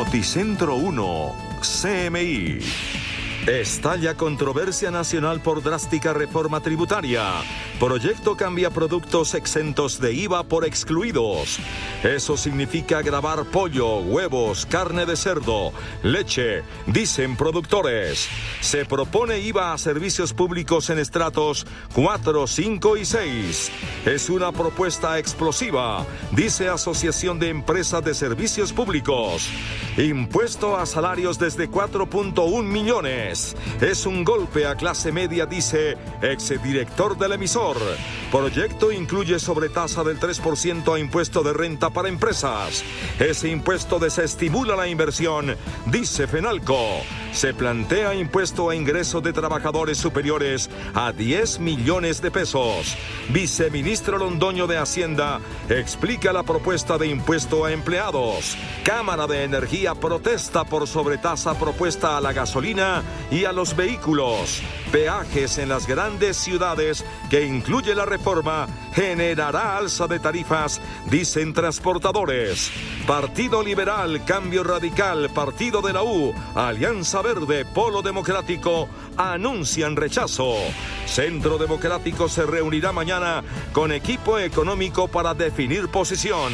Noticentro 1, CMI. Estalla controversia nacional por drástica reforma tributaria. Proyecto cambia productos exentos de IVA por excluidos. Eso significa gravar pollo, huevos, carne de cerdo, leche, dicen productores. Se propone IVA a servicios públicos en estratos 4, 5 y 6. Es una propuesta explosiva, dice Asociación de Empresas de Servicios Públicos. Impuesto a salarios desde 4.1 millones. Es un golpe a clase media, dice exdirector del emisor. Proyecto incluye sobretasa del 3% a impuesto de renta para empresas. Ese impuesto desestimula la inversión, dice Fenalco. Se plantea impuesto a ingresos de trabajadores superiores a 10 millones de pesos. Viceministro Londoño de Hacienda explica la propuesta de impuesto a empleados. Cámara de Energía protesta por sobretasa propuesta a la gasolina y a los vehículos. Peajes en las grandes ciudades que incluye la reforma generará alza de tarifas, dicen transportadores. Partido Liberal, Cambio Radical, Partido de la U, Alianza Verde, Polo Democrático anuncian rechazo. Centro Democrático se reunirá mañana con equipo económico para definir posición.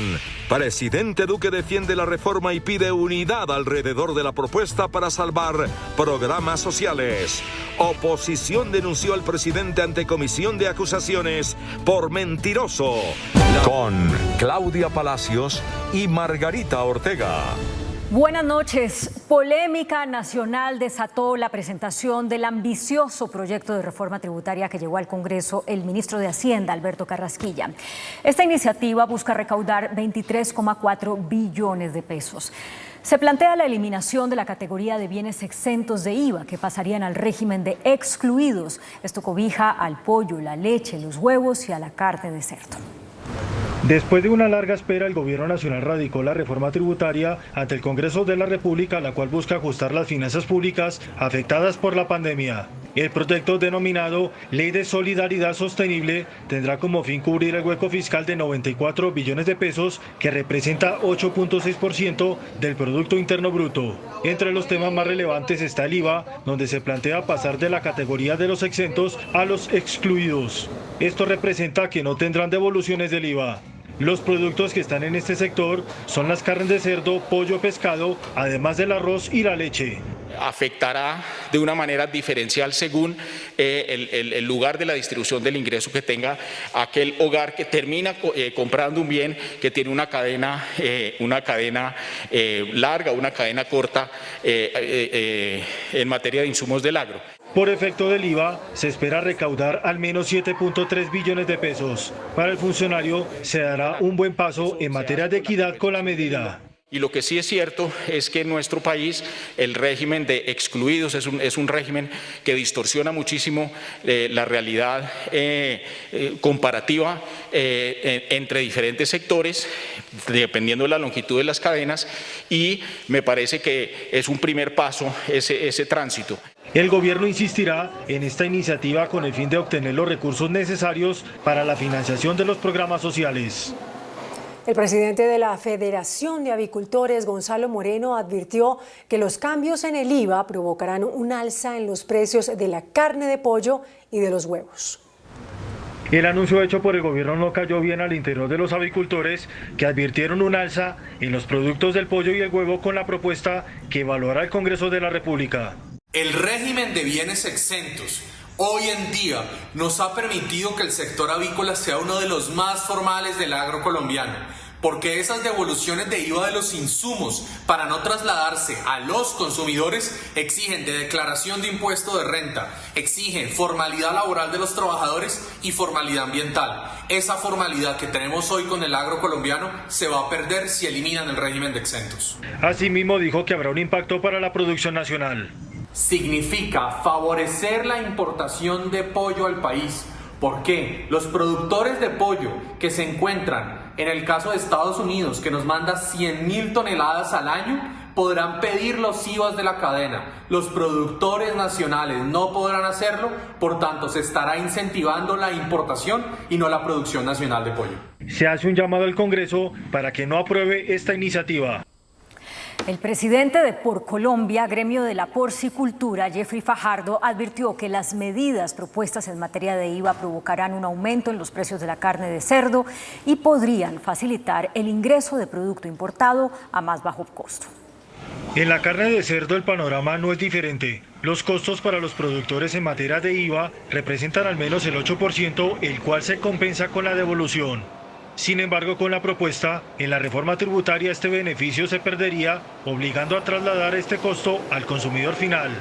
Presidente Duque defiende la reforma y pide unidad alrededor de la propuesta para salvar programas sociales. Oposición denunció al presidente ante comisión de acusaciones por mentiroso. Con Claudia Palacios y Margarita Ortega. Buenas noches. Polémica nacional desató la presentación del ambicioso proyecto de reforma tributaria que llegó al Congreso el ministro de Hacienda, Alberto Carrasquilla. Esta iniciativa busca recaudar 23,4 billones de pesos. Se plantea la eliminación de la categoría de bienes exentos de IVA que pasarían al régimen de excluidos. Esto cobija al pollo, la leche, los huevos y a la carne de cerdo. Después de una larga espera, el Gobierno Nacional radicó la reforma tributaria ante el Congreso de la República, la cual busca ajustar las finanzas públicas afectadas por la pandemia. El proyecto denominado Ley de Solidaridad Sostenible tendrá como fin cubrir el hueco fiscal de 94 billones de pesos, que representa 8.6% del Producto Interno Bruto. Entre los temas más relevantes está el IVA, donde se plantea pasar de la categoría de los exentos a los excluidos. Esto representa que no tendrán devoluciones del IVA. Los productos que están en este sector son las carnes de cerdo, pollo, pescado, además del arroz y la leche. Afectará de una manera diferencial según el lugar de la distribución del ingreso que tenga aquel hogar que termina comprando un bien que tiene una cadena larga, una cadena corta en materia de insumos del agro. Por efecto del IVA, se espera recaudar al menos 7.3 billones de pesos. Para el funcionario, se dará un buen paso en materia de equidad con la medida. Y lo que sí es cierto es que en nuestro país el régimen de excluidos es un régimen que distorsiona muchísimo la realidad comparativa entre diferentes sectores, dependiendo de la longitud de las cadenas, y me parece que es un primer paso ese tránsito. El gobierno insistirá en esta iniciativa con el fin de obtener los recursos necesarios para la financiación de los programas sociales. El presidente de la Federación de Avicultores, Gonzalo Moreno, advirtió que los cambios en el IVA provocarán un alza en los precios de la carne de pollo y de los huevos. El anuncio hecho por el gobierno no cayó bien al interior de los avicultores, que advirtieron un alza en los productos del pollo y el huevo con la propuesta que evaluará el Congreso de la República. El régimen de bienes exentos hoy en día nos ha permitido que el sector avícola sea uno de los más formales del agro colombiano, porque esas devoluciones de IVA de los insumos para no trasladarse a los consumidores exigen de declaración de impuesto de renta, exigen formalidad laboral de los trabajadores y formalidad ambiental. Esa formalidad que tenemos hoy con el agro colombiano se va a perder si eliminan el régimen de exentos. Asimismo dijo que habrá un impacto para la producción nacional. Significa favorecer la importación de pollo al país. ¿Por qué? Los productores de pollo que se encuentran en el caso de Estados Unidos, que nos manda 100.000 toneladas al año, podrán pedir los IVAs de la cadena. Los productores nacionales no podrán hacerlo, por tanto se estará incentivando la importación y no la producción nacional de pollo. Se hace un llamado al Congreso para que no apruebe esta iniciativa. El presidente de Por Colombia, gremio de la porcicultura, Jeffrey Fajardo, advirtió que las medidas propuestas en materia de IVA provocarán un aumento en los precios de la carne de cerdo y podrían facilitar el ingreso de producto importado a más bajo costo. En la carne de cerdo el panorama no es diferente. Los costos para los productores en materia de IVA representan al menos el 8%, el cual se compensa con la devolución. Sin embargo, con la propuesta, en la reforma tributaria este beneficio se perdería, obligando a trasladar este costo al consumidor final.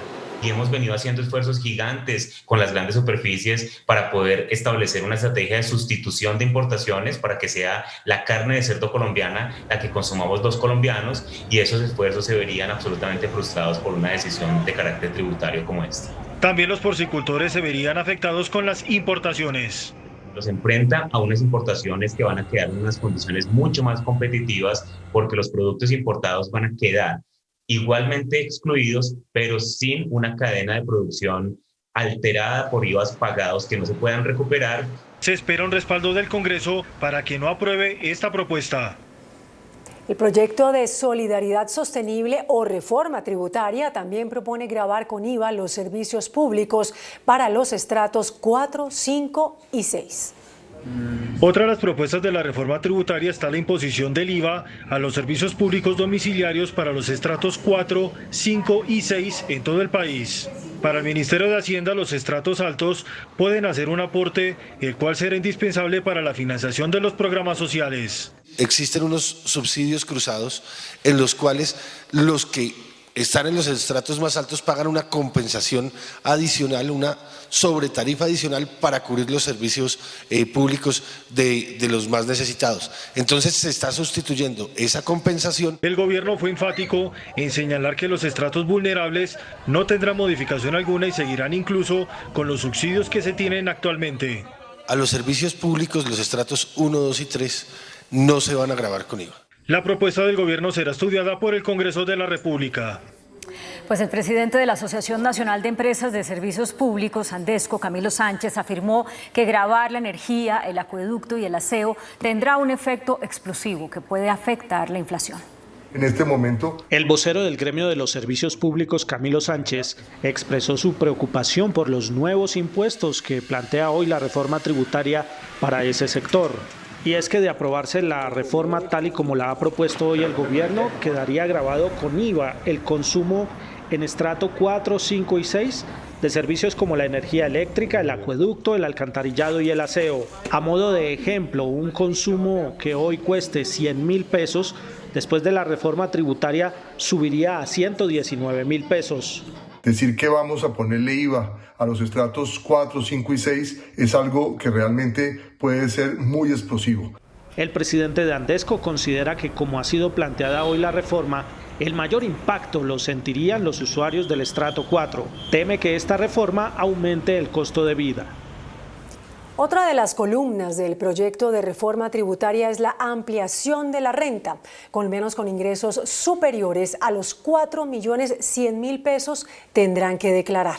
Y hemos venido haciendo esfuerzos gigantes con las grandes superficies para poder establecer una estrategia de sustitución de importaciones para que sea la carne de cerdo colombiana la que consumamos los colombianos, y esos esfuerzos se verían absolutamente frustrados por una decisión de carácter tributario como esta. También los porcicultores se verían afectados con las importaciones. Los enfrenta a unas importaciones que van a quedar en unas condiciones mucho más competitivas, porque los productos importados van a quedar igualmente excluidos, pero sin una cadena de producción alterada por IVAs pagados que no se puedan recuperar. Se espera un respaldo del Congreso para que no apruebe esta propuesta. El proyecto de solidaridad sostenible o reforma tributaria también propone gravar con IVA los servicios públicos para los estratos 4, 5 y 6. Otra de las propuestas de la reforma tributaria está la imposición del IVA a los servicios públicos domiciliarios para los estratos 4, 5 y 6 en todo el país. Para el Ministerio de Hacienda, los estratos altos pueden hacer un aporte, el cual será indispensable para la financiación de los programas sociales. Existen unos subsidios cruzados en los cuales los que están en los estratos más altos pagan una compensación adicional, una sobretarifa adicional para cubrir los servicios públicos de los más necesitados. Entonces se está sustituyendo esa compensación. El gobierno fue enfático en señalar que los estratos vulnerables no tendrán modificación alguna y seguirán incluso con los subsidios que se tienen actualmente. A los servicios públicos, los estratos 1, 2 y 3, no se van a gravar con IVA. La propuesta del gobierno será estudiada por el Congreso de la República. Pues el presidente de la Asociación Nacional de Empresas de Servicios Públicos, Andesco, Camilo Sánchez, afirmó que gravar la energía, el acueducto y el aseo tendrá un efecto explosivo que puede afectar la inflación. En este momento, el vocero del gremio de los servicios públicos, Camilo Sánchez, expresó su preocupación por los nuevos impuestos que plantea hoy la reforma tributaria para ese sector. Y es que de aprobarse la reforma tal y como la ha propuesto hoy el gobierno, quedaría gravado con IVA el consumo en estrato 4, 5 y 6 de servicios como la energía eléctrica, el acueducto, el alcantarillado y el aseo. A modo de ejemplo, un consumo que hoy cueste 100.000 pesos, después de la reforma tributaria subiría a 119.000 pesos. Decir que vamos a ponerle IVA a los estratos 4, 5 y 6 es algo que realmente puede ser muy explosivo. El presidente de Andesco considera que, como ha sido planteada hoy la reforma, el mayor impacto lo sentirían los usuarios del estrato 4. Teme que esta reforma aumente el costo de vida. Otra de las columnas del proyecto de reforma tributaria es la ampliación de la renta. Colombianos con ingresos superiores a los 4.100.000 pesos tendrán que declarar.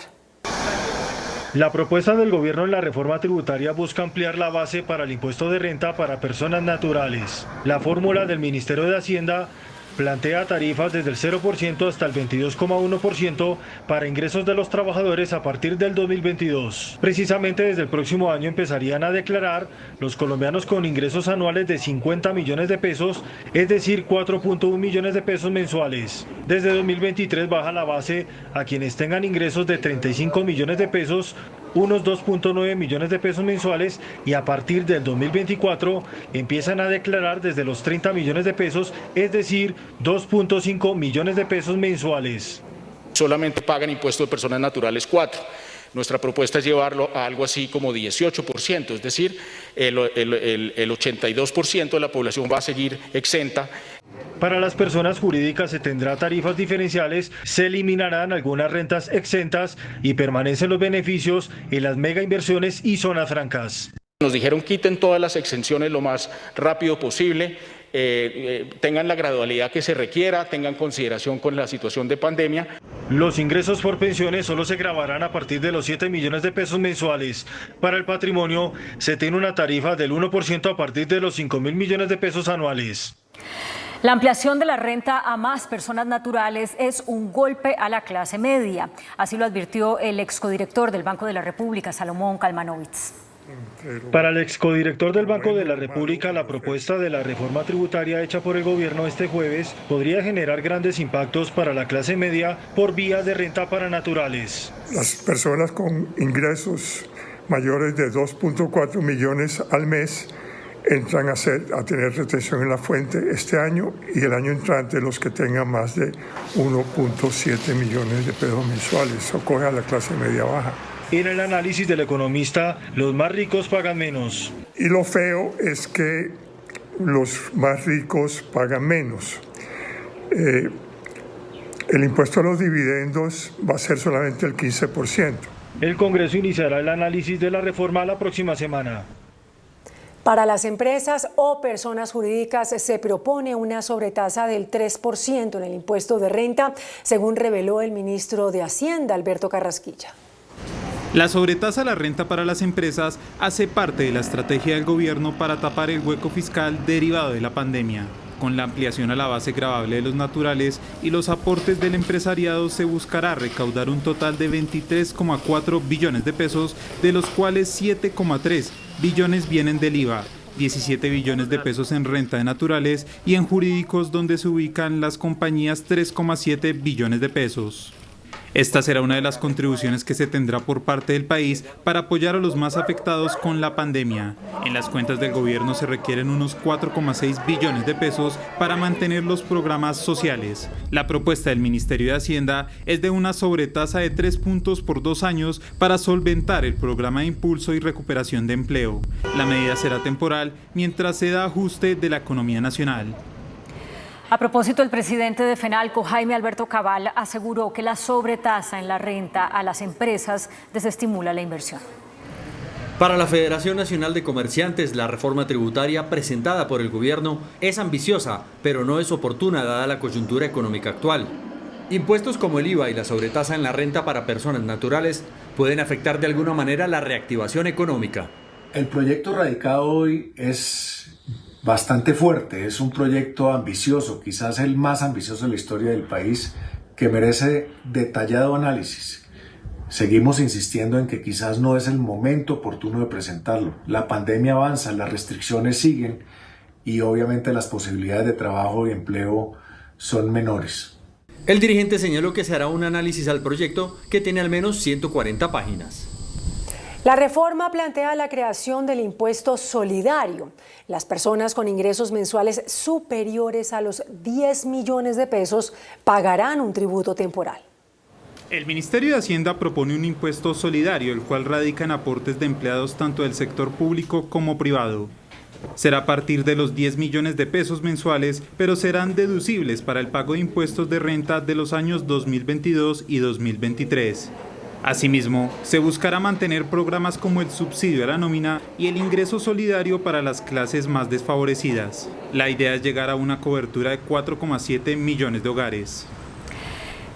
La propuesta del gobierno en la reforma tributaria busca ampliar la base para el impuesto de renta para personas naturales. La fórmula del Ministerio de Hacienda plantea tarifas desde el 0% hasta el 22,1% para ingresos de los trabajadores a partir del 2022. Precisamente desde el próximo año empezarían a declarar los colombianos con ingresos anuales de 50 millones de pesos, es decir, 4.1 millones de pesos mensuales. Desde 2023 baja la base a quienes tengan ingresos de 35 millones de pesos, unos 2.9 millones de pesos mensuales, y a partir del 2024 empiezan a declarar desde los 30 millones de pesos, es decir, 2.5 millones de pesos mensuales. Solamente pagan impuesto de personas naturales 4. Nuestra propuesta es llevarlo a algo así como 18%, es decir, el 82% de la población va a seguir exenta. Para las personas jurídicas se tendrá tarifas diferenciales, se eliminarán algunas rentas exentas y permanecen los beneficios en las mega inversiones y zonas francas. Nos dijeron quiten todas las exenciones lo más rápido posible, tengan la gradualidad que se requiera, tengan consideración con la situación de pandemia. Los ingresos por pensiones solo se gravarán a partir de los 7 millones de pesos mensuales. Para el patrimonio se tiene una tarifa del 1% a partir de los 5.000 millones de pesos anuales. La ampliación de la renta a más personas naturales es un golpe a la clase media. Así lo advirtió el excodirector del Banco de la República, Salomón Kalmanovitz. Para el excodirector del Banco de la República, la propuesta de la reforma tributaria hecha por el gobierno este jueves podría generar grandes impactos para la clase media por vía de renta para naturales. Las personas con ingresos mayores de 2.4 millones al mes entran a tener retención en la fuente este año y el año entrante los que tengan más de 1.7 millones de pesos mensuales. Socorre a la clase media baja. En el análisis del economista, los más ricos pagan menos. Y lo feo es que los más ricos pagan menos. El impuesto a los dividendos va a ser solamente el 15%. El Congreso iniciará el análisis de la reforma la próxima semana. Para las empresas o personas jurídicas se propone una sobretasa del 3% en el impuesto de renta, según reveló el ministro de Hacienda, Alberto Carrasquilla. La sobretasa a la renta para las empresas hace parte de la estrategia del gobierno para tapar el hueco fiscal derivado de la pandemia. Con la ampliación a la base gravable de los naturales y los aportes del empresariado se buscará recaudar un total de 23,4 billones de pesos, de los cuales 7,3 billones vienen del IVA, 17 billones de pesos en renta de naturales y en jurídicos, donde se ubican las compañías, 3,7 billones de pesos. Esta será una de las contribuciones que se tendrá por parte del país para apoyar a los más afectados con la pandemia. En las cuentas del gobierno se requieren unos 4,6 billones de pesos para mantener los programas sociales. La propuesta del Ministerio de Hacienda es de una sobretasa de 3 puntos por 2 años para solventar el programa de impulso y recuperación de empleo. La medida será temporal mientras se da ajuste de la economía nacional. A propósito, el presidente de FENALCO, Jaime Alberto Cabal, aseguró que la sobretasa en la renta a las empresas desestimula la inversión. Para la Federación Nacional de Comerciantes, la reforma tributaria presentada por el gobierno es ambiciosa, pero no es oportuna dada la coyuntura económica actual. Impuestos como el IVA y la sobretasa en la renta para personas naturales pueden afectar de alguna manera la reactivación económica. El proyecto radicado hoy es bastante fuerte, es un proyecto ambicioso, quizás el más ambicioso de la historia del país, que merece detallado análisis. Seguimos insistiendo en que quizás no es el momento oportuno de presentarlo. La pandemia avanza, las restricciones siguen y obviamente las posibilidades de trabajo y empleo son menores. El dirigente señaló que se hará un análisis al proyecto, que tiene al menos 140 páginas. La reforma plantea la creación del impuesto solidario. Las personas con ingresos mensuales superiores a los 10 millones de pesos pagarán un tributo temporal. El Ministerio de Hacienda propone un impuesto solidario, el cual radica en aportes de empleados tanto del sector público como privado. Será a partir de los 10 millones de pesos mensuales, pero serán deducibles para el pago de impuestos de renta de los años 2022 y 2023. Asimismo, se buscará mantener programas como el subsidio a la nómina y el ingreso solidario para las clases más desfavorecidas. La idea es llegar a una cobertura de 4,7 millones de hogares.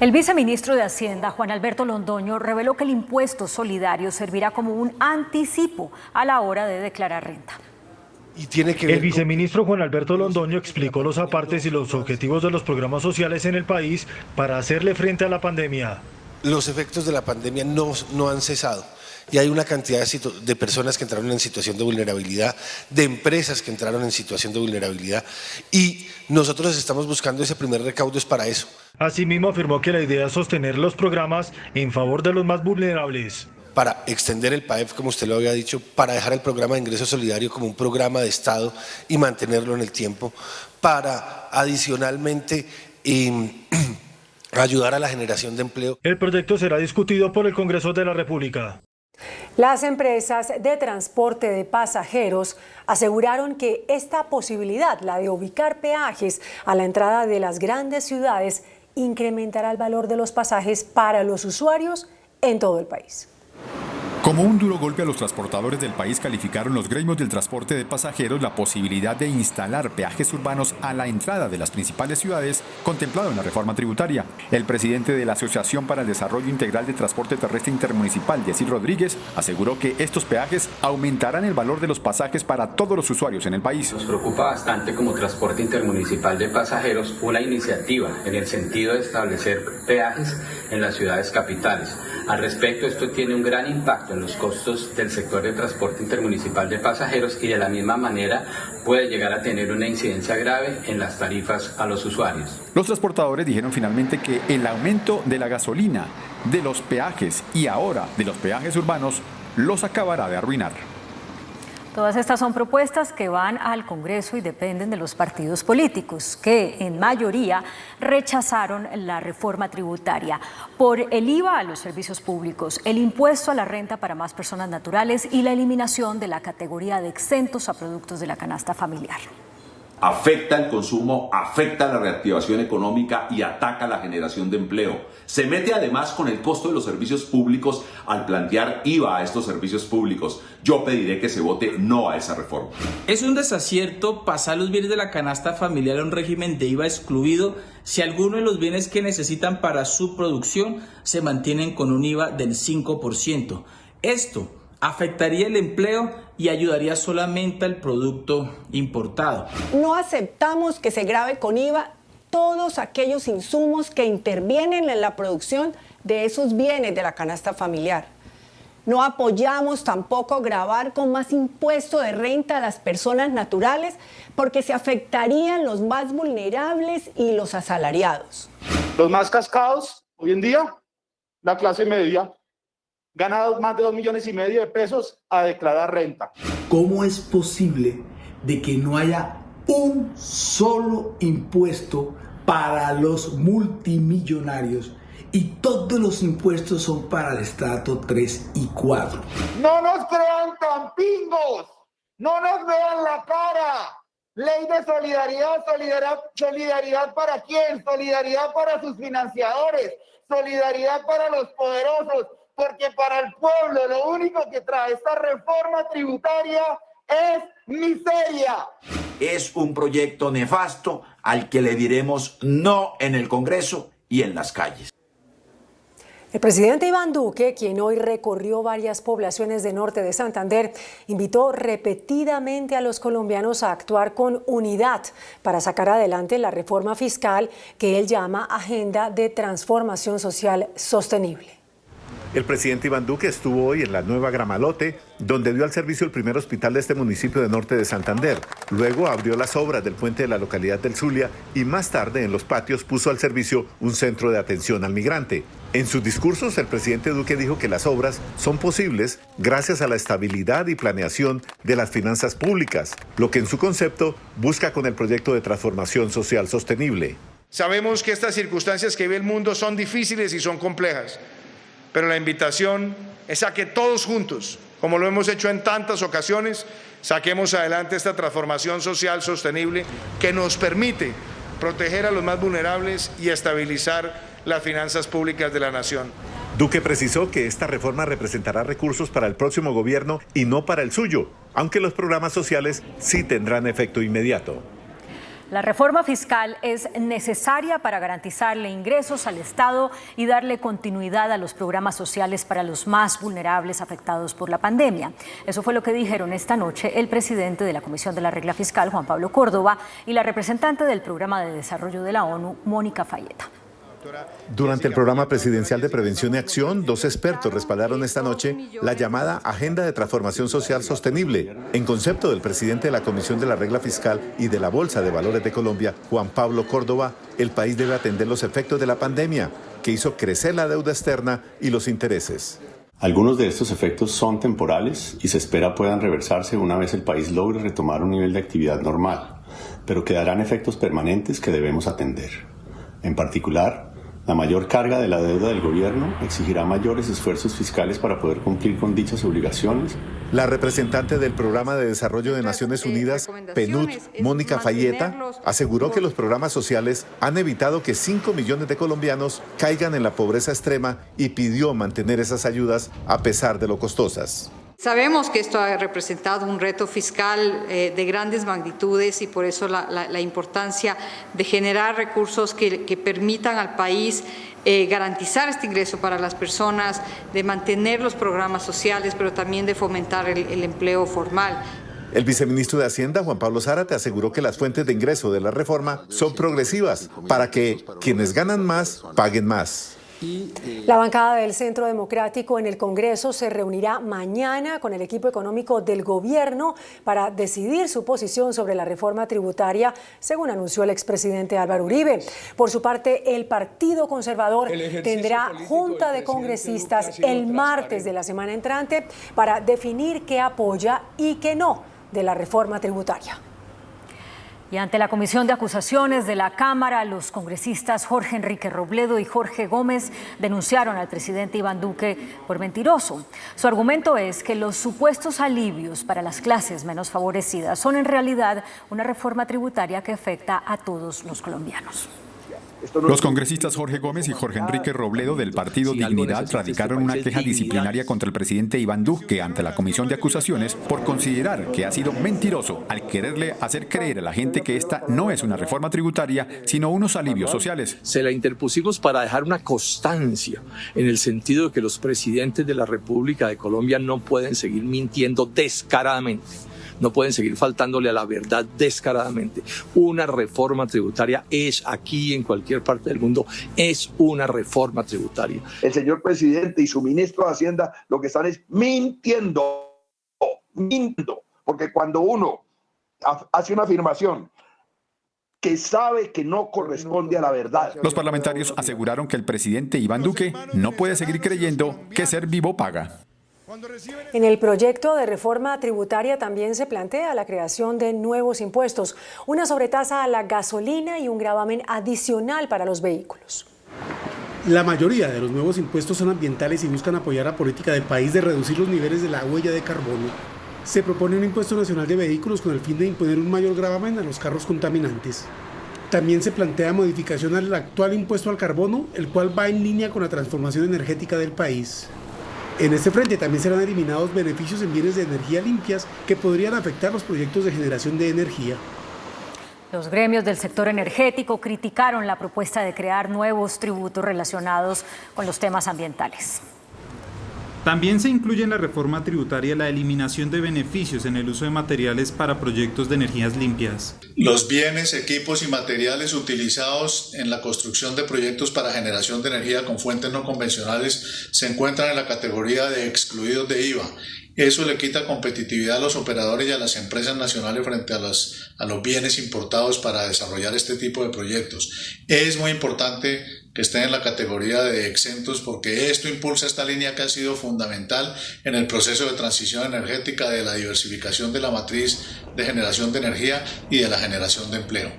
El viceministro de Hacienda, Juan Alberto Londoño, reveló que el impuesto solidario servirá como un anticipo a la hora de declarar renta. El viceministro Juan Alberto Londoño explicó los apartes y los objetivos de los programas sociales en el país para hacerle frente a la pandemia. Los efectos de la pandemia no han cesado y hay una cantidad de personas que entraron en situación de vulnerabilidad, de empresas que entraron en situación de vulnerabilidad y nosotros estamos buscando ese primer recaudo es para eso. Asimismo afirmó que la idea es sostener los programas en favor de los más vulnerables. Para extender el PAEF, como usted lo había dicho, para dejar el programa de ingreso solidario como un programa de Estado y mantenerlo en el tiempo, para adicionalmente ayudar a la generación de empleo. El proyecto será discutido por el Congreso de la República. Las empresas de transporte de pasajeros aseguraron que esta posibilidad, la de ubicar peajes a la entrada de las grandes ciudades, incrementará el valor de los pasajes para los usuarios en todo el país. Como un duro golpe a los transportadores del país, calificaron los gremios del transporte de pasajeros la posibilidad de instalar peajes urbanos a la entrada de las principales ciudades, contemplado en la reforma tributaria. El presidente de la Asociación para el Desarrollo Integral de Transporte Terrestre Intermunicipal, Yesir Rodríguez, aseguró que estos peajes aumentarán el valor de los pasajes para todos los usuarios en el país. Nos preocupa bastante como Transporte Intermunicipal de Pasajeros una iniciativa en el sentido de establecer peajes en las ciudades capitales. Al respecto, esto tiene un gran impacto en los costos del sector de transporte intermunicipal de pasajeros y de la misma manera puede llegar a tener una incidencia grave en las tarifas a los usuarios. Los transportadores dijeron finalmente que el aumento de la gasolina, de los peajes y ahora de los peajes urbanos los acabará de arruinar. Todas estas son propuestas que van al Congreso y dependen de los partidos políticos, que en mayoría rechazaron la reforma tributaria por el IVA a los servicios públicos, el impuesto a la renta para más personas naturales y la eliminación de la categoría de exentos a productos de la canasta familiar. Afecta el consumo, afecta la reactivación económica y ataca la generación de empleo. Se mete además con el costo de los servicios públicos al plantear IVA a estos servicios públicos. Yo pediré que se vote no a esa reforma. Es un desacierto pasar los bienes de la canasta familiar a un régimen de IVA excluido si alguno de los bienes que necesitan para su producción se mantienen con un IVA del 5%. Esto afectaría el empleo y ayudaría solamente al producto importado. No aceptamos que se grave con IVA todos aquellos insumos que intervienen en la producción de esos bienes de la canasta familiar. No apoyamos tampoco gravar con más impuesto de renta a las personas naturales porque se afectarían los más vulnerables y los asalariados. Los más cascados, hoy en día, la clase media, gana más de 2,5 millones de pesos a declarar renta. ¿Cómo es posible de que no haya un solo impuesto para los multimillonarios y todos los impuestos son para el estrato 3 y 4? No nos crean campingos, no nos vean la cara. Ley de solidaridad, solidaridad ¿para quién? Solidaridad para sus financiadores, solidaridad para los poderosos. Porque para el pueblo lo único que trae esta reforma tributaria es miseria. Es un proyecto nefasto al que le diremos no en el Congreso y en las calles. El presidente Iván Duque, quien hoy recorrió varias poblaciones de norte de Santander, invitó repetidamente a los colombianos a actuar con unidad para sacar adelante la reforma fiscal que él llama Agenda de Transformación Social Sostenible. El presidente Iván Duque estuvo hoy en la Nueva Gramalote, donde dio al servicio el primer hospital de este municipio de norte de Santander. Luego abrió las obras del puente de la localidad del Zulia y más tarde en los patios puso al servicio un centro de atención al migrante. En sus discursos, el presidente Duque dijo que las obras son posibles gracias a la estabilidad y planeación de las finanzas públicas, lo que en su concepto busca con el proyecto de transformación social sostenible. Sabemos que estas circunstancias que vive el mundo son difíciles y son complejas. Pero la invitación es a que todos juntos, como lo hemos hecho en tantas ocasiones, saquemos adelante esta transformación social sostenible que nos permite proteger a los más vulnerables y estabilizar las finanzas públicas de la nación. Duque precisó que esta reforma representará recursos para el próximo gobierno y no para el suyo, aunque los programas sociales sí tendrán efecto inmediato. La reforma fiscal es necesaria para garantizarle ingresos al Estado y darle continuidad a los programas sociales para los más vulnerables afectados por la pandemia. Eso fue lo que dijeron esta noche el presidente de la Comisión de la Regla Fiscal, Juan Pablo Córdoba, y la representante del Programa de Desarrollo de la ONU, Mónica Fayeta. Durante el programa presidencial de Prevención y Acción, 2 expertos respaldaron esta noche la llamada Agenda de Transformación Social Sostenible, en concepto del presidente de la Comisión de la Regla Fiscal y de la Bolsa de Valores de Colombia, Juan Pablo Córdoba. El país debe atender los efectos de la pandemia, que hizo crecer la deuda externa y los intereses. Algunos de estos efectos son temporales y se espera puedan reversarse una vez el país logre retomar un nivel de actividad normal, pero quedarán efectos permanentes que debemos atender. En particular, La mayor carga de la deuda del gobierno exigirá mayores esfuerzos fiscales para poder cumplir con dichas obligaciones. La representante del Programa de Desarrollo de Naciones Unidas, PNUD, Mónica Fayeta, aseguró que los programas sociales han evitado que 5 millones de colombianos caigan en la pobreza extrema y pidió mantener esas ayudas a pesar de lo costosas. Sabemos que esto ha representado un reto fiscal de grandes magnitudes y por eso la importancia de generar recursos que permitan al país garantizar este ingreso para las personas, de mantener los programas sociales, pero también de fomentar el empleo formal. El viceministro de Hacienda, Juan Pablo Zárate, aseguró que las fuentes de ingreso de la reforma son progresivas para que quienes ganan más paguen más. La bancada del Centro Democrático en el Congreso se reunirá mañana con el equipo económico del gobierno para decidir su posición sobre la reforma tributaria, según anunció el expresidente Álvaro Uribe. Por su parte, el Partido Conservador tendrá junta de congresistas el martes de la semana entrante para definir qué apoya y qué no de la reforma tributaria. Y ante la comisión de acusaciones de la Cámara, los congresistas Jorge Enrique Robledo y Jorge Gómez denunciaron al presidente Iván Duque por mentiroso. Su argumento es que los supuestos alivios para las clases menos favorecidas son en realidad una reforma tributaria que afecta a todos los colombianos. Los congresistas Jorge Gómez y Jorge Enrique Robledo del Partido Dignidad radicaron una queja disciplinaria contra el presidente Iván Duque ante la comisión de acusaciones por considerar que ha sido mentiroso al quererle hacer creer a la gente que esta no es una reforma tributaria, sino unos alivios sociales. Se la interpusimos para dejar una constancia en el sentido de que los presidentes de la República de Colombia no pueden seguir mintiendo descaradamente. No pueden seguir faltándole a la verdad descaradamente. Una reforma tributaria es aquí, en cualquier parte del mundo, es una reforma tributaria. El señor presidente y su ministro de Hacienda lo que están es mintiendo, porque cuando uno hace una afirmación que sabe que no corresponde a la verdad. Los parlamentarios aseguraron que el presidente Iván Duque no puede seguir creyendo que ser vivo paga. En el proyecto de reforma tributaria también se plantea la creación de nuevos impuestos, una sobretasa a la gasolina y un gravamen adicional para los vehículos. La mayoría de los nuevos impuestos son ambientales y buscan apoyar la política del país de reducir los niveles de la huella de carbono. Se propone un impuesto nacional de vehículos con el fin de imponer un mayor gravamen a los carros contaminantes. También se plantea modificación al actual impuesto al carbono, el cual va en línea con la transformación energética del país. En este frente también serán eliminados beneficios en bienes de energía limpias que podrían afectar los proyectos de generación de energía. Los gremios del sector energético criticaron la propuesta de crear nuevos tributos relacionados con los temas ambientales. También se incluye en la reforma tributaria la eliminación de beneficios en el uso de materiales para proyectos de energías limpias. Los bienes, equipos y materiales utilizados en la construcción de proyectos para generación de energía con fuentes no convencionales se encuentran en la categoría de excluidos de IVA. Eso le quita competitividad a los operadores y a las empresas nacionales frente a los bienes importados para desarrollar este tipo de proyectos. Es muy importante que estén en la categoría de exentos porque esto impulsa esta línea que ha sido fundamental en el proceso de transición energética, de la diversificación de la matriz de generación de energía y de la generación de empleo.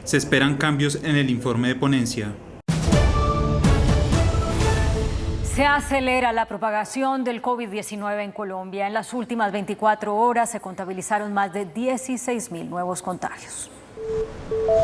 Se esperan cambios en el informe de ponencia. Se acelera la propagación del COVID-19 en Colombia. En las últimas 24 horas se contabilizaron más de 16.000 nuevos contagios.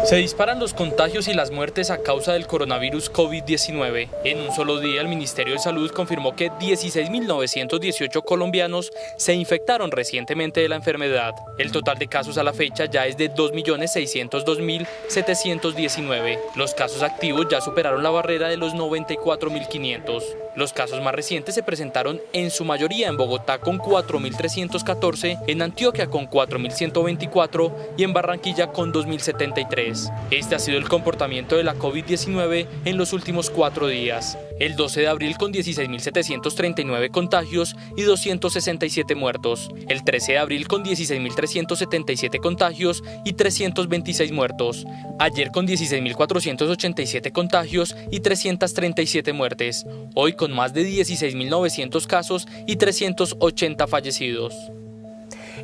Se disparan los contagios y las muertes a causa del coronavirus COVID-19. En un solo día, el Ministerio de Salud confirmó que 16.918 colombianos se infectaron recientemente de la enfermedad. El total de casos a la fecha ya es de 2.602.719. Los casos activos ya superaron la barrera de los 94.500. Los casos más recientes se presentaron en su mayoría en Bogotá con 4.314, en Antioquia con 4.124 y en Barranquilla con 2.073. Este ha sido el comportamiento de la COVID-19 en los últimos 4 días. El 12 de abril con 16.739 contagios y 267 muertos. El 13 de abril con 16.377 contagios y 326 muertos. Ayer con 16.487 contagios y 337 muertes. Hoy con más de 16.900 casos y 380 fallecidos.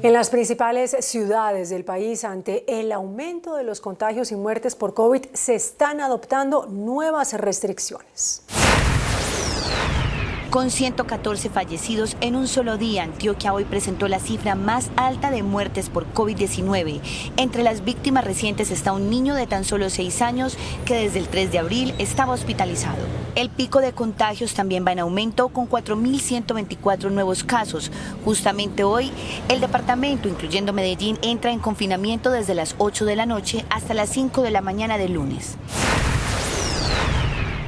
En las principales ciudades del país, ante el aumento de los contagios y muertes por COVID, se están adoptando nuevas restricciones. Con 114 fallecidos en un solo día, Antioquia hoy presentó la cifra más alta de muertes por COVID-19. Entre las víctimas recientes está un niño de tan solo 6 años que desde el 3 de abril estaba hospitalizado. El pico de contagios también va en aumento con 4.124 nuevos casos. Justamente hoy, el departamento, incluyendo Medellín, entra en confinamiento desde las 8 de la noche hasta las 5 de la mañana del lunes.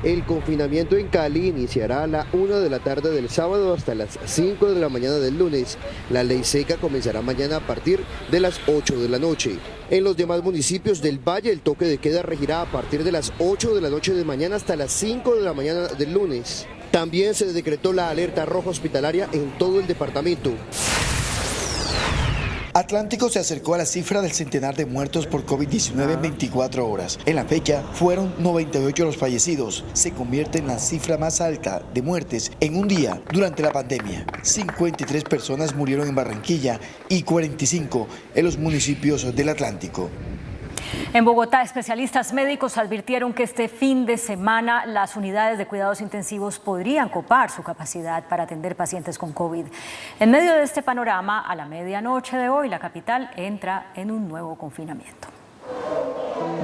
El confinamiento en Cali iniciará a la 1 de la tarde del sábado hasta las 5 de la mañana del lunes. La ley seca comenzará mañana a partir de las 8 de la noche. En los demás municipios del Valle, el toque de queda regirá a partir de las 8 de la noche de mañana hasta las 5 de la mañana del lunes. También se decretó la alerta roja hospitalaria en todo el departamento. Atlántico se acercó a la cifra del centenar de muertos por COVID-19 en 24 horas. En la fecha fueron 98 los fallecidos. Se convierte en la cifra más alta de muertes en un día durante la pandemia. 53 personas murieron en Barranquilla y 45 en los municipios del Atlántico. En Bogotá, especialistas médicos advirtieron que este fin de semana las unidades de cuidados intensivos podrían copar su capacidad para atender pacientes con COVID. En medio de este panorama, a la medianoche de hoy, la capital entra en un nuevo confinamiento.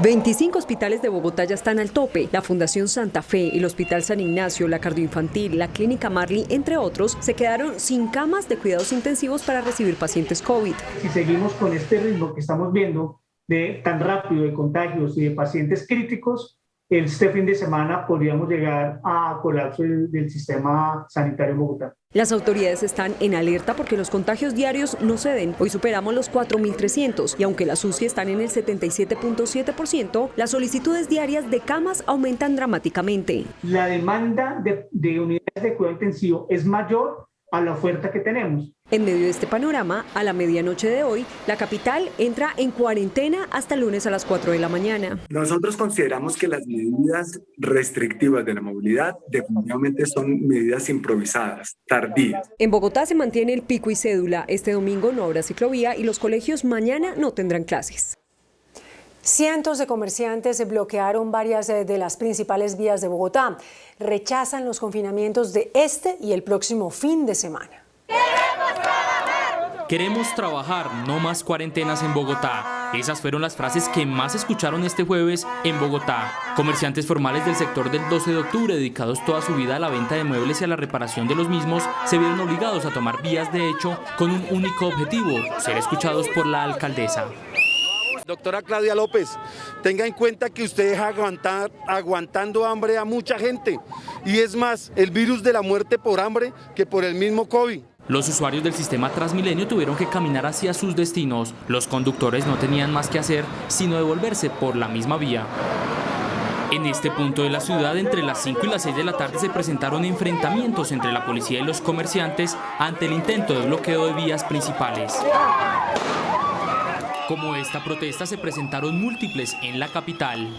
25 hospitales de Bogotá ya están al tope. La Fundación Santa Fe, el Hospital San Ignacio, la Cardioinfantil, la Clínica Marley, entre otros, se quedaron sin camas de cuidados intensivos para recibir pacientes COVID. Si seguimos con este ritmo que estamos viendo, de tan rápido de contagios y de pacientes críticos, este fin de semana podríamos llegar a colapso del sistema sanitario en Bogotá. Las autoridades están en alerta porque los contagios diarios no ceden. Hoy superamos los 4.300 y aunque las UCI están en el 77.7%, las solicitudes diarias de camas aumentan dramáticamente. La demanda de unidades de cuidado intensivo es mayor a la oferta que tenemos. En medio de este panorama, a la medianoche de hoy, la capital entra en cuarentena hasta el lunes a las 4 de la mañana. Nosotros consideramos que las medidas restrictivas de la movilidad definitivamente son medidas improvisadas, tardías. En Bogotá se mantiene el pico y cédula. Este domingo no habrá ciclovía y los colegios mañana no tendrán clases. Cientos de comerciantes bloquearon varias de las principales vías de Bogotá. Rechazan los confinamientos de este y el próximo fin de semana. Queremos trabajar, no más cuarentenas en Bogotá. Esas fueron las frases que más escucharon este jueves en Bogotá. Comerciantes formales del sector del 12 de octubre, dedicados toda su vida a la venta de muebles y a la reparación de los mismos, se vieron obligados a tomar vías de hecho con un único objetivo: ser escuchados por la alcaldesa. Doctora Claudia López, tenga en cuenta que usted deja aguantando hambre a mucha gente. Y es más, el virus de la muerte por hambre que por el mismo COVID. Los usuarios del sistema Transmilenio tuvieron que caminar hacia sus destinos. Los conductores no tenían más que hacer sino devolverse por la misma vía. En este punto de la ciudad, entre las 5 y las 6 de la tarde, se presentaron enfrentamientos entre la policía y los comerciantes ante el intento de bloqueo de vías principales. Como esta protesta, se presentaron múltiples en la capital.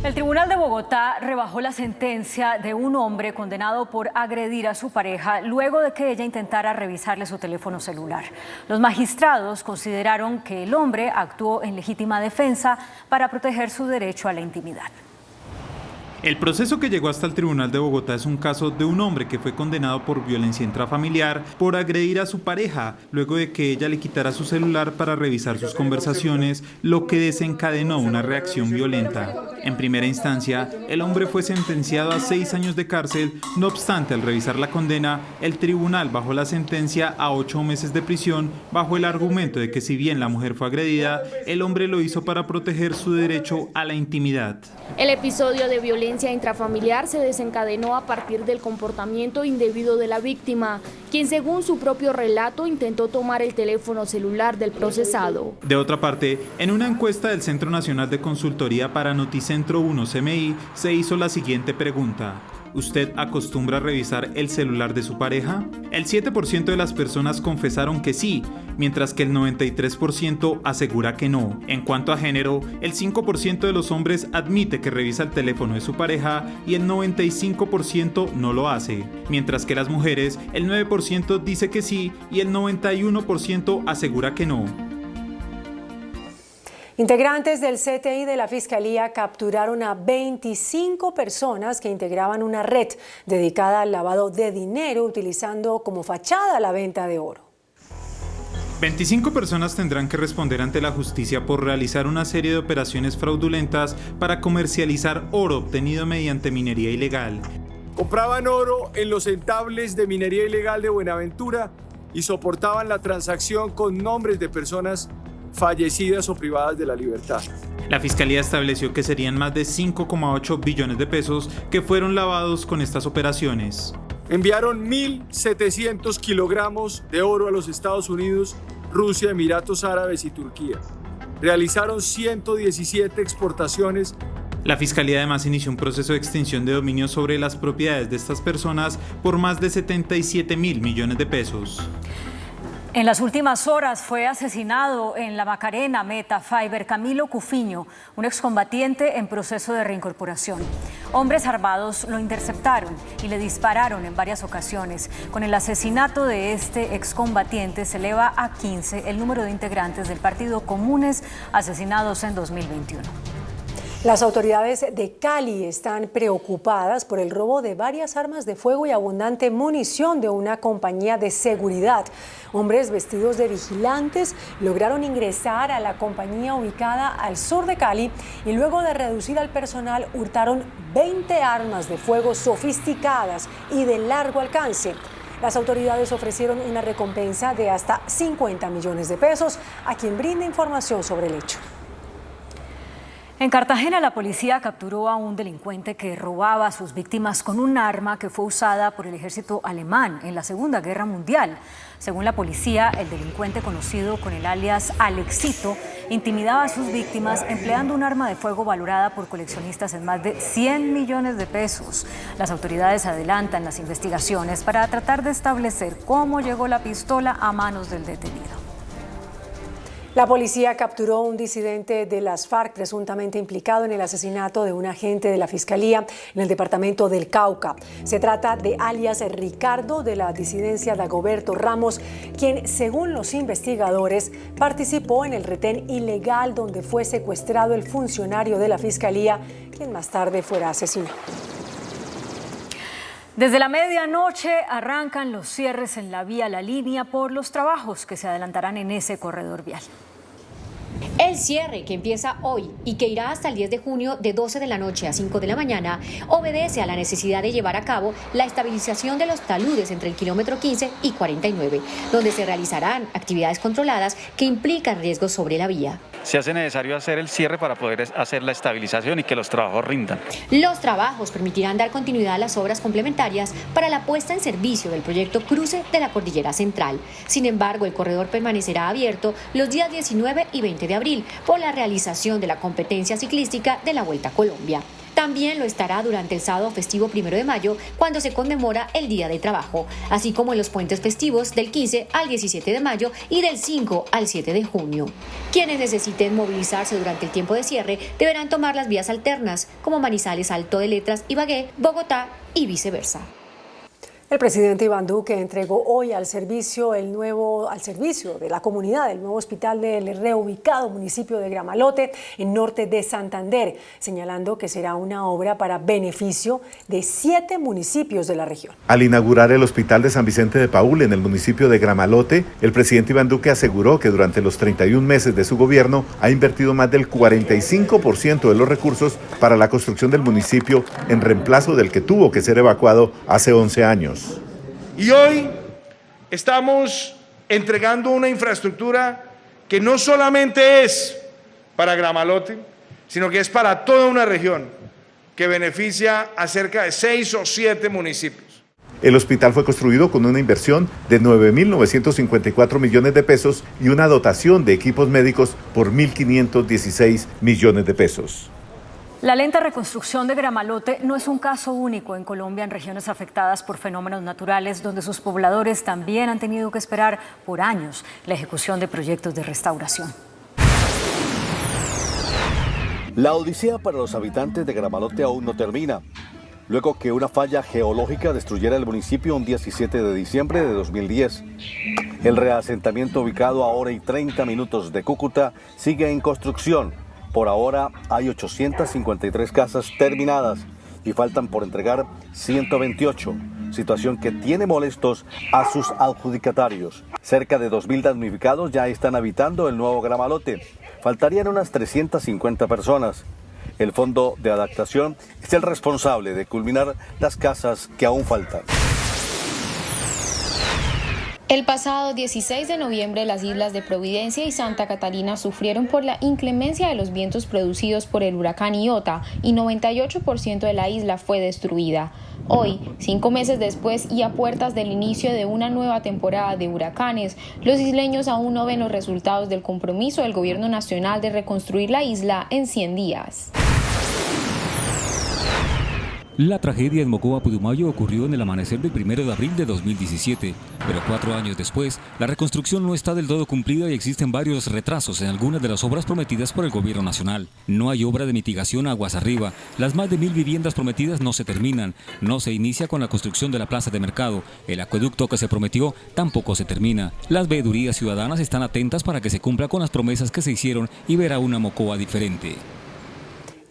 El Tribunal de Bogotá rebajó la sentencia de un hombre condenado por agredir a su pareja luego de que ella intentara revisarle su teléfono celular. Los magistrados consideraron que el hombre actuó en legítima defensa para proteger su derecho a la intimidad. El proceso que llegó hasta el Tribunal de Bogotá es un caso de un hombre que fue condenado por violencia intrafamiliar por agredir a su pareja luego de que ella le quitara su celular para revisar sus conversaciones, lo que desencadenó una reacción violenta. En primera instancia, el hombre fue sentenciado a 6 años de cárcel. No obstante, al revisar la condena, el tribunal bajó la sentencia a 8 meses de prisión bajo el argumento de que si bien la mujer fue agredida, el hombre lo hizo para proteger su derecho a la intimidad. El episodio de violencia intrafamiliar se desencadenó a partir del comportamiento indebido de la víctima, quien según su propio relato intentó tomar el teléfono celular del procesado. De otra parte, en una encuesta del Centro Nacional de Consultoría para Noticentro 1 CMI se hizo la siguiente pregunta: ¿Usted acostumbra a revisar el celular de su pareja? El 7% de las personas confesaron que sí, mientras que el 93% asegura que no. En cuanto a género, el 5% de los hombres admite que revisa el teléfono de su pareja y el 95% no lo hace, mientras que las mujeres, el 9% dice que sí y el 91% asegura que no. Integrantes del CTI de la Fiscalía capturaron a 25 personas que integraban una red dedicada al lavado de dinero utilizando como fachada la venta de oro. 25 personas tendrán que responder ante la justicia por realizar una serie de operaciones fraudulentas para comercializar oro obtenido mediante minería ilegal. Compraban oro en los entables de minería ilegal de Buenaventura y soportaban la transacción con nombres de personas fallecidas o privadas de la libertad. La Fiscalía estableció que serían más de 5,8 billones de pesos que fueron lavados con estas operaciones. Enviaron 1.700 kilogramos de oro a los Estados Unidos, Rusia, Emiratos Árabes y Turquía. Realizaron 117 exportaciones. La Fiscalía además inició un proceso de extinción de dominio sobre las propiedades de estas personas por más de 77.000 millones de pesos. En las últimas horas fue asesinado en La Macarena, Meta Fiber, Camilo Cufiño, un excombatiente en proceso de reincorporación. Hombres armados lo interceptaron y le dispararon en varias ocasiones. Con el asesinato de este excombatiente se eleva a 15 el número de integrantes del Partido Comunes asesinados en 2021. Las autoridades de Cali están preocupadas por el robo de varias armas de fuego y abundante munición de una compañía de seguridad. Hombres vestidos de vigilantes lograron ingresar a la compañía ubicada al sur de Cali y luego de reducir al personal hurtaron 20 armas de fuego sofisticadas y de largo alcance. Las autoridades ofrecieron una recompensa de hasta 50 millones de pesos a quien brinde información sobre el hecho. En Cartagena, la policía capturó a un delincuente que robaba a sus víctimas con un arma que fue usada por el ejército alemán en la Segunda Guerra Mundial. Según la policía, el delincuente conocido con el alias Alexito intimidaba a sus víctimas empleando un arma de fuego valorada por coleccionistas en más de 100 millones de pesos. Las autoridades adelantan las investigaciones para tratar de establecer cómo llegó la pistola a manos del detenido. La policía capturó a un disidente de las FARC presuntamente implicado en el asesinato de un agente de la Fiscalía en el departamento del Cauca. Se trata de alias Ricardo de la disidencia Dagoberto Ramos, quien, según los investigadores, participó en el retén ilegal donde fue secuestrado el funcionario de la Fiscalía, quien más tarde fuera asesinado. Desde la medianoche arrancan los cierres en la vía La Línea por los trabajos que se adelantarán en ese corredor vial. El cierre, que empieza hoy y que irá hasta el 10 de junio de 12 de la noche a 5 de la mañana, obedece a la necesidad de llevar a cabo la estabilización de los taludes entre el kilómetro 15 y 49, donde se realizarán actividades controladas que implican riesgos sobre la vía. Se hace necesario hacer el cierre para poder hacer la estabilización y que los trabajos rindan. Los trabajos permitirán dar continuidad a las obras complementarias para la puesta en servicio del proyecto Cruce de la Cordillera Central. Sin embargo, el corredor permanecerá abierto los días 19 y 20 de abril por la realización de la competencia ciclística de la Vuelta a Colombia. También lo estará durante el sábado festivo 1 de mayo, cuando se conmemora el Día del Trabajo, así como en los puentes festivos del 15 al 17 de mayo y del 5 al 7 de junio. Quienes necesiten movilizarse durante el tiempo de cierre deberán tomar las vías alternas, como Manizales, Alto de Letras, Ibagué, Bogotá y viceversa. El presidente Iván Duque entregó hoy al servicio de la comunidad el nuevo hospital del reubicado municipio de Gramalote, en norte de Santander, señalando que será una obra para beneficio de 7 municipios de la región. Al inaugurar el hospital de San Vicente de Paúl en el municipio de Gramalote, el presidente Iván Duque aseguró que durante los 31 meses de su gobierno ha invertido más del 45% de los recursos para la construcción del municipio, en reemplazo del que tuvo que ser evacuado hace 11 años. Y hoy estamos entregando una infraestructura que no solamente es para Gramalote, sino que es para toda una región, que beneficia a cerca de 6 o 7 municipios. El hospital fue construido con una inversión de 9.954 millones de pesos y una dotación de equipos médicos por 1.516 millones de pesos. La lenta reconstrucción de Gramalote no es un caso único en Colombia, en regiones afectadas por fenómenos naturales, donde sus pobladores también han tenido que esperar por años la ejecución de proyectos de restauración. La odisea para los habitantes de Gramalote aún no termina. Luego que una falla geológica destruyera el municipio un 17 de diciembre de 2010. El reasentamiento, ubicado a hora y 30 minutos de Cúcuta, sigue en construcción. Por ahora hay 853 casas terminadas y faltan por entregar 128, situación que tiene molestos a sus adjudicatarios. Cerca de 2.000 damnificados ya están habitando el nuevo Gramalote. Faltarían unas 350 personas. El Fondo de Adaptación es el responsable de culminar las casas que aún faltan. El pasado 16 de noviembre, las islas de Providencia y Santa Catalina sufrieron por la inclemencia de los vientos producidos por el huracán Iota y 98% de la isla fue destruida. Hoy, 5 meses después y a puertas del inicio de una nueva temporada de huracanes, los isleños aún no ven los resultados del compromiso del Gobierno Nacional de reconstruir la isla en 100 días. La tragedia en Mocoa, Putumayo, ocurrió en el amanecer del 1 de abril de 2017, pero 4 años después, la reconstrucción no está del todo cumplida y existen varios retrasos en algunas de las obras prometidas por el Gobierno Nacional. No hay obra de mitigación aguas arriba, las más de 1.000 viviendas prometidas no se terminan, no se inicia con la construcción de la plaza de mercado, el acueducto que se prometió tampoco se termina. Las veedurías ciudadanas están atentas para que se cumpla con las promesas que se hicieron y ver a una Mocoa diferente.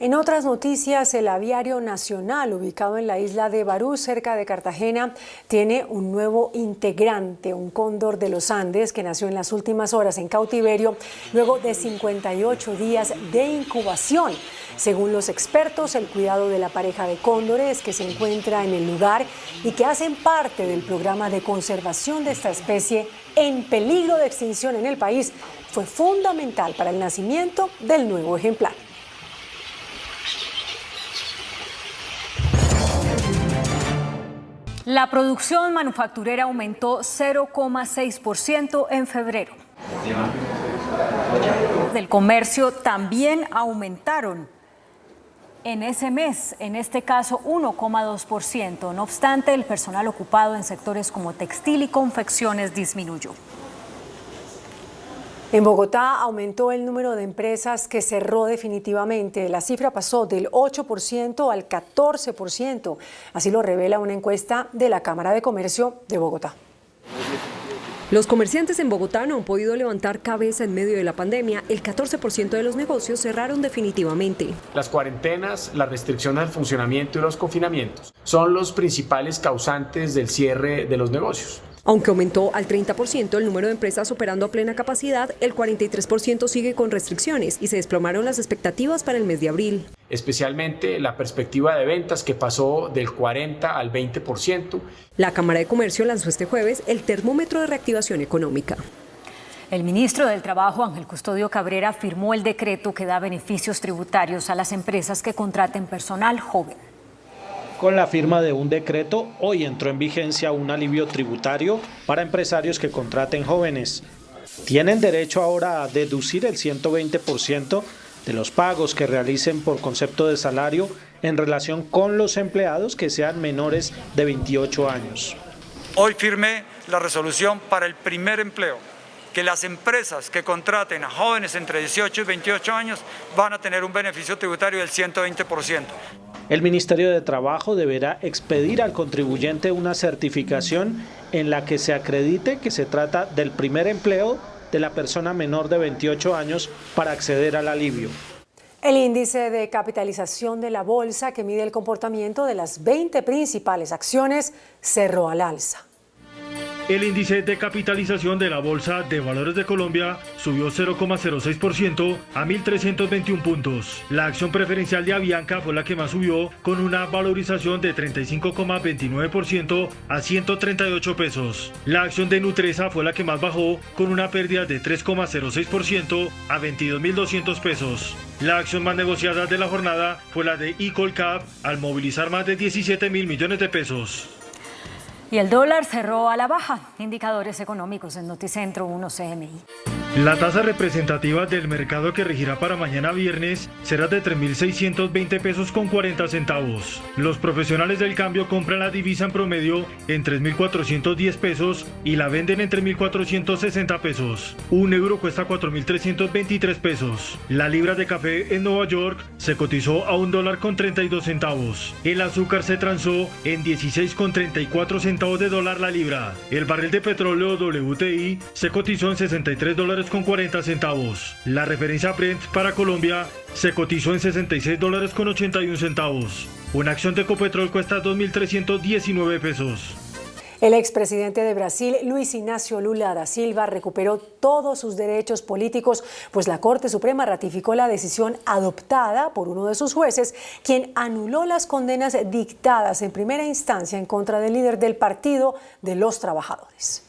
En otras noticias, el Aviario Nacional, ubicado en la isla de Barú, cerca de Cartagena, tiene un nuevo integrante, un cóndor de los Andes, que nació en las últimas horas en cautiverio, luego de 58 días de incubación. Según los expertos, el cuidado de la pareja de cóndores que se encuentra en el lugar y que hacen parte del programa de conservación de esta especie en peligro de extinción en el país fue fundamental para el nacimiento del nuevo ejemplar. La producción manufacturera aumentó 0,6% en febrero. Del comercio también aumentaron en ese mes, en este caso 1,2%. No obstante, el personal ocupado en sectores como textil y confecciones disminuyó. En Bogotá aumentó el número de empresas que cerró definitivamente. La cifra pasó del 8% al 14%. Así lo revela una encuesta de la Cámara de Comercio de Bogotá. Los comerciantes en Bogotá no han podido levantar cabeza en medio de la pandemia. El 14% de los negocios cerraron definitivamente. Las cuarentenas, la restricción al funcionamiento y los confinamientos son los principales causantes del cierre de los negocios. Aunque aumentó al 30% el número de empresas operando a plena capacidad, el 43% sigue con restricciones y se desplomaron las expectativas para el mes de abril. Especialmente la perspectiva de ventas, que pasó del 40 al 20%. La Cámara de Comercio lanzó este jueves el termómetro de reactivación económica. El ministro del Trabajo, Ángel Custodio Cabrera, firmó el decreto que da beneficios tributarios a las empresas que contraten personal joven. Con la firma de un decreto, hoy entró en vigencia un alivio tributario para empresarios que contraten jóvenes. Tienen derecho ahora a deducir el 120% de los pagos que realicen por concepto de salario en relación con los empleados que sean menores de 28 años. Hoy firmé la resolución para el primer empleo, que las empresas que contraten a jóvenes entre 18 y 28 años van a tener un beneficio tributario del 120%. El Ministerio de Trabajo deberá expedir al contribuyente una certificación en la que se acredite que se trata del primer empleo de la persona menor de 28 años para acceder al alivio. El índice de capitalización de la bolsa, que mide el comportamiento de las 20 principales acciones, cerró al alza. El índice de capitalización de la Bolsa de Valores de Colombia subió 0,06% a 1.321 puntos. La acción preferencial de Avianca fue la que más subió, con una valorización de 35,29% a 138 pesos. La acción de Nutresa fue la que más bajó, con una pérdida de 3,06% a 22.200 pesos. La acción más negociada de la jornada fue la de Ecolcap, al movilizar más de 17.000 millones de pesos. Y el dólar cerró a la baja. Indicadores económicos en Noticentro 1 CMI. La tasa representativa del mercado que regirá para mañana viernes será de 3.620 pesos con 40 centavos. Los profesionales del cambio compran la divisa en promedio en 3.410 pesos y la venden en 3.460 pesos. Un euro cuesta 4.323 pesos. La libra de café en Nueva York se cotizó a $1.32. El azúcar se transó en 16,34 centavos de dólar la libra. El barril de petróleo WTI se cotizó en $63 con 40 centavos. La referencia Brent para Colombia se cotizó en $66 con 81 centavos. Una acción de Ecopetrol cuesta 2.319 pesos. El expresidente de Brasil, Luis Inácio Lula da Silva, recuperó todos sus derechos políticos, pues la Corte Suprema ratificó la decisión adoptada por uno de sus jueces, quien anuló las condenas dictadas en primera instancia en contra del líder del Partido de los Trabajadores.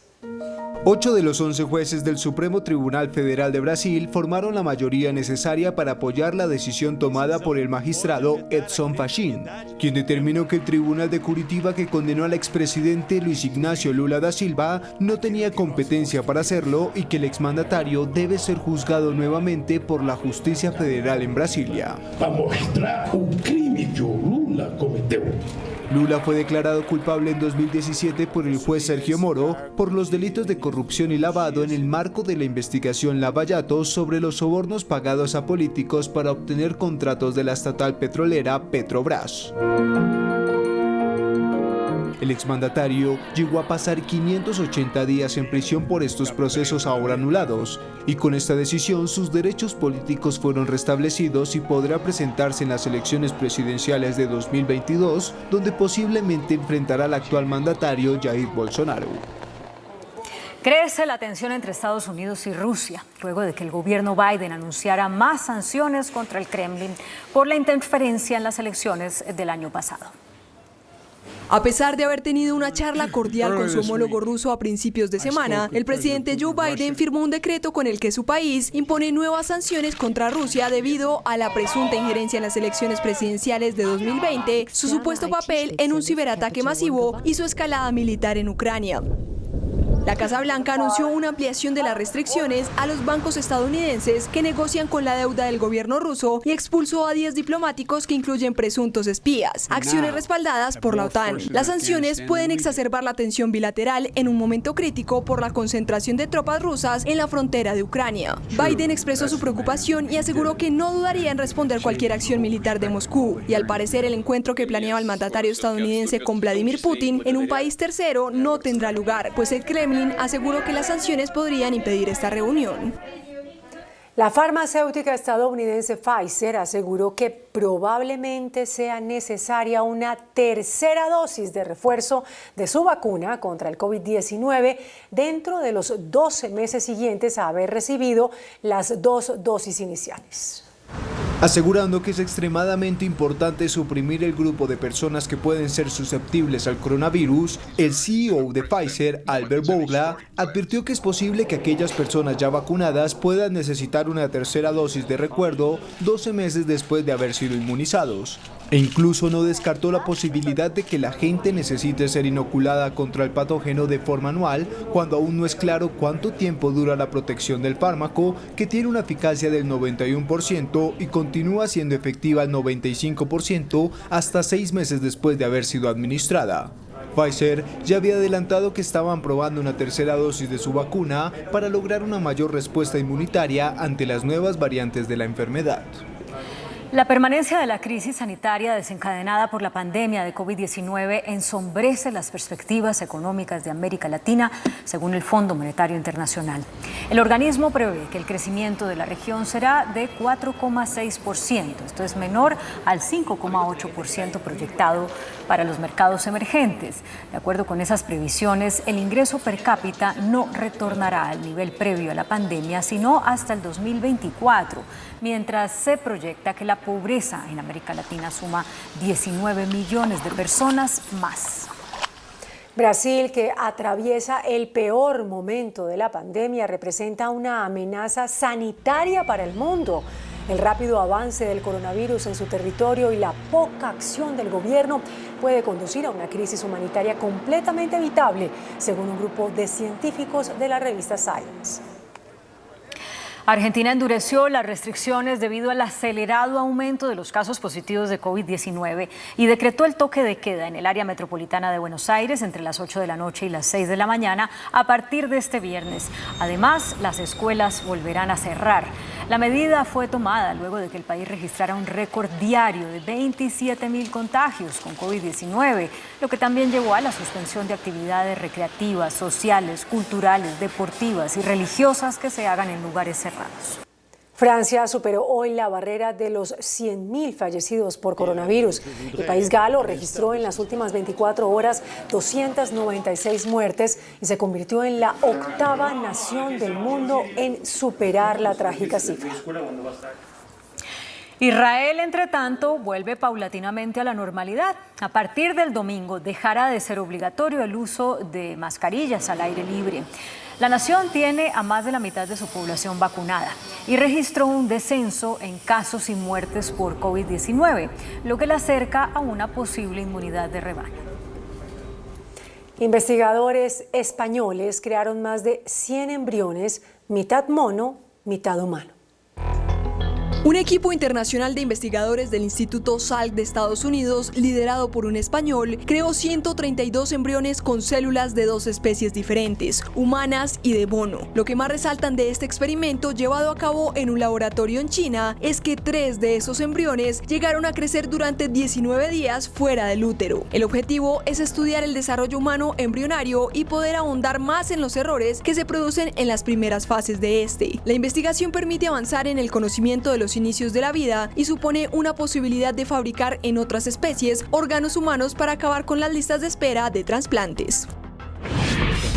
8 de los 11 jueces del Supremo Tribunal Federal de Brasil formaron la mayoría necesaria para apoyar la decisión tomada por el magistrado Edson Fachin, quien determinó que el Tribunal de Curitiba, que condenó al expresidente Luis Ignacio Lula da Silva, no tenía competencia para hacerlo y que el exmandatario debe ser juzgado nuevamente por la Justicia Federal en Brasilia. Para mostrar o crime que Lula cometeu. Lula fue declarado culpable en 2017 por el juez Sergio Moro por los delitos de corrupción y lavado en el marco de la investigación Lava Jato sobre los sobornos pagados a políticos para obtener contratos de la estatal petrolera Petrobras. El exmandatario llegó a pasar 580 días en prisión por estos procesos ahora anulados, y con esta decisión sus derechos políticos fueron restablecidos y podrá presentarse en las elecciones presidenciales de 2022, donde posiblemente enfrentará al actual mandatario Jair Bolsonaro. Crece la tensión entre Estados Unidos y Rusia, luego de que el gobierno Biden anunciara más sanciones contra el Kremlin por la interferencia en las elecciones del año pasado. A pesar de haber tenido una charla cordial con su homólogo ruso a principios de semana, el presidente Joe Biden firmó un decreto con el que su país impone nuevas sanciones contra Rusia debido a la presunta injerencia en las elecciones presidenciales de 2020, su supuesto papel en un ciberataque masivo y su escalada militar en Ucrania. La Casa Blanca anunció una ampliación de las restricciones a los bancos estadounidenses que negocian con la deuda del gobierno ruso y expulsó a 10 diplomáticos que incluyen presuntos espías, acciones respaldadas por la OTAN. Las sanciones pueden exacerbar la tensión bilateral en un momento crítico por la concentración de tropas rusas en la frontera de Ucrania. Biden expresó su preocupación y aseguró que no dudaría en responder cualquier acción militar de Moscú. Y al parecer el encuentro que planeaba el mandatario estadounidense con Vladimir Putin en un país tercero no tendrá lugar, pues el Kremlin aseguró que las sanciones podrían impedir esta reunión. La farmacéutica estadounidense Pfizer aseguró que probablemente sea necesaria una tercera dosis de refuerzo de su vacuna contra el COVID-19 dentro de los 12 meses siguientes a haber recibido las 2 dosis iniciales. Asegurando que es extremadamente importante suprimir el grupo de personas que pueden ser susceptibles al coronavirus, el CEO de Pfizer, Albert Bourla, advirtió que es posible que aquellas personas ya vacunadas puedan necesitar una tercera dosis de recuerdo 12 meses después de haber sido inmunizados. E incluso no descartó la posibilidad de que la gente necesite ser inoculada contra el patógeno de forma anual, cuando aún no es claro cuánto tiempo dura la protección del fármaco, que tiene una eficacia del 91% y continúa siendo efectiva al 95% hasta 6 meses después de haber sido administrada. Pfizer ya había adelantado que estaban probando una tercera dosis de su vacuna para lograr una mayor respuesta inmunitaria ante las nuevas variantes de la enfermedad. La permanencia de la crisis sanitaria desencadenada por la pandemia de COVID-19 ensombrece las perspectivas económicas de América Latina, según el Fondo Monetario Internacional. El organismo prevé que el crecimiento de la región será de 4,6%. Esto es menor al 5,8% proyectado para los mercados emergentes. De acuerdo con esas previsiones, el ingreso per cápita no retornará al nivel previo a la pandemia, sino hasta el 2024, mientras se proyecta que la pobreza en América Latina suma 19 millones de personas más. Brasil, que atraviesa el peor momento de la pandemia, representa una amenaza sanitaria para el mundo. El rápido avance del coronavirus en su territorio y la poca acción del gobierno puede conducir a una crisis humanitaria completamente evitable, según un grupo de científicos de la revista Science. Argentina endureció las restricciones debido al acelerado aumento de los casos positivos de COVID-19 y decretó el toque de queda en el área metropolitana de Buenos Aires entre las 8 de la noche y las 6 de la mañana a partir de este viernes. Además, las escuelas volverán a cerrar. La medida fue tomada luego de que el país registrara un récord diario de 27.000 contagios con COVID-19, lo que también llevó a la suspensión de actividades recreativas, sociales, culturales, deportivas y religiosas que se hagan en lugares cerrados. Francia superó hoy la barrera de los 100.000 fallecidos por coronavirus. El país galo registró en las últimas 24 horas 296 muertes y se convirtió en la 8ª nación del mundo en superar la trágica cifra. Israel, entre tanto, vuelve paulatinamente a la normalidad. A partir del domingo dejará de ser obligatorio el uso de mascarillas al aire libre. La nación tiene a más de la mitad de su población vacunada y registró un descenso en casos y muertes por COVID-19, lo que la acerca a una posible inmunidad de rebaño. Investigadores españoles crearon más de 100 embriones, mitad mono, mitad humano. Un equipo internacional de investigadores del Instituto Salk de Estados Unidos, liderado por un español, creó 132 embriones con células de 2 especies diferentes, humanas y de mono. Lo que más resaltan de este experimento, llevado a cabo en un laboratorio en China, es que 3 de esos embriones llegaron a crecer durante 19 días fuera del útero. El objetivo es estudiar el desarrollo humano embrionario y poder ahondar más en los errores que se producen en las primeras fases de este. La investigación permite avanzar en el conocimiento de los inicios de la vida y supone una posibilidad de fabricar en otras especies órganos humanos para acabar con las listas de espera de trasplantes.